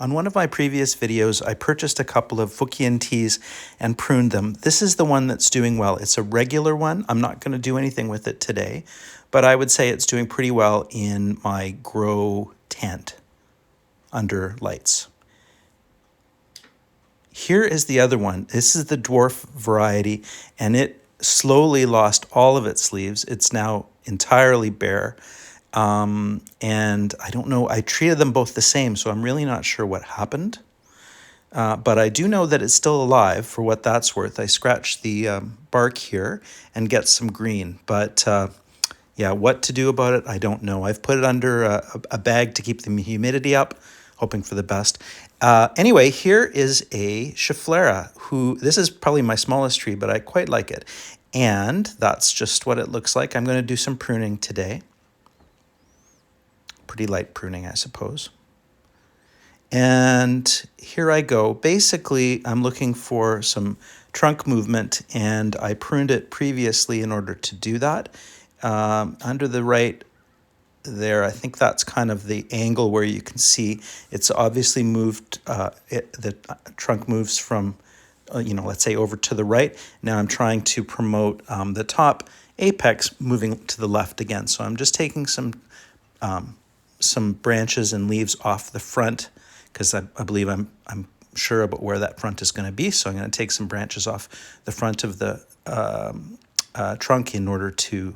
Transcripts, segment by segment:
On one of my previous videos, I purchased a couple of Fukien teas and pruned them. This is the one that's doing well. It's a regular one. I'm not going to do anything with it today, but I would say it's doing pretty well in my grow tent under lights. Here is the other one. This is the dwarf variety, and it slowly lost all of its leaves. It's now entirely bare. And I don't know, I treated them both the same, so I'm really not sure what happened. But I do know that it's still alive for what that's worth. I scratched the bark here and get some green. But yeah, what to do about it, I don't know. I've put it under a bag to keep the humidity up, hoping for the best. Anyway, here is a Schefflera, this is probably my smallest tree, but I quite like it. And that's just what it looks like. I'm going to do some pruning today. Pretty light pruning, I suppose. And here I go. Basically, I'm looking for some trunk movement, and I pruned it previously in order to do that. Under the right there, I think that's kind of the angle where you can see it's obviously moved, the trunk moves from, let's say over to the right. Now I'm trying to promote the top apex moving to the left again. So I'm just taking some branches and leaves off the front, because I believe I'm sure about where that front is going to be. So I'm going to take some branches off the front of the trunk in order to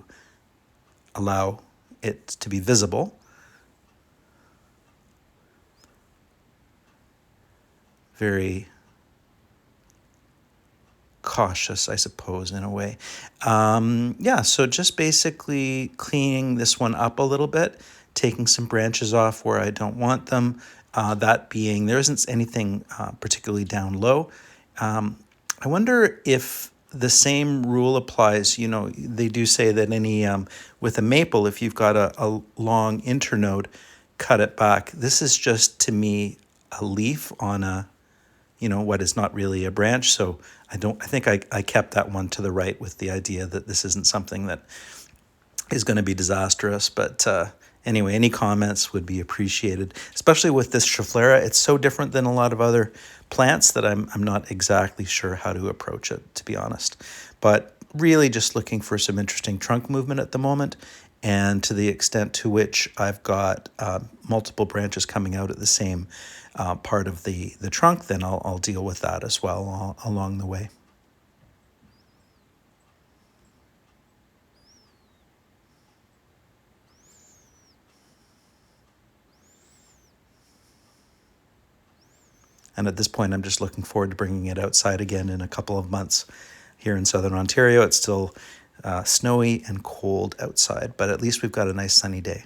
allow it to be visible. Very cautious, I suppose, in a way. Yeah, so just basically cleaning this one up a little bit, taking some branches off where I don't want them. That being, there isn't anything particularly down low. I wonder if the same rule applies. They do say that with a maple, if you've got a long internode, cut it back. This is just, to me, a leaf on what is not really a branch. So I think I kept that one to the right with the idea that this isn't something that is going to be disastrous. But anyway, any comments would be appreciated, especially with this Schefflera. It's so different than a lot of other plants that I'm not exactly sure how to approach it, to be honest. But really just looking for some interesting trunk movement at the moment. And to the extent to which I've got multiple branches coming out at the same part of the trunk, then I'll deal with that as well along the way. And at this point, I'm just looking forward to bringing it outside again in a couple of months. Here in southern Ontario, it's still snowy and cold outside, but at least we've got a nice sunny day.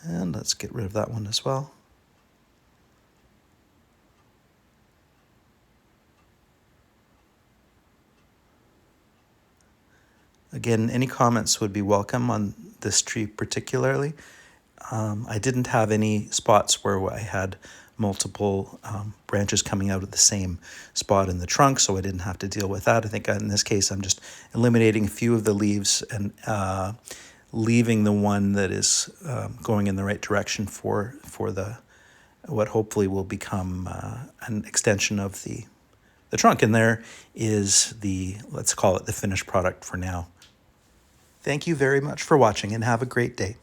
And let's get rid of that one as well. Again, any comments would be welcome on this tree particularly. I didn't have any spots where I had multiple branches coming out of the same spot in the trunk, so I didn't have to deal with that. I think in this case, I'm just eliminating a few of the leaves and leaving the one that is going in the right direction for what hopefully will become an extension of the trunk. And there is let's call it the finished product for now. Thank you very much for watching, and have a great day.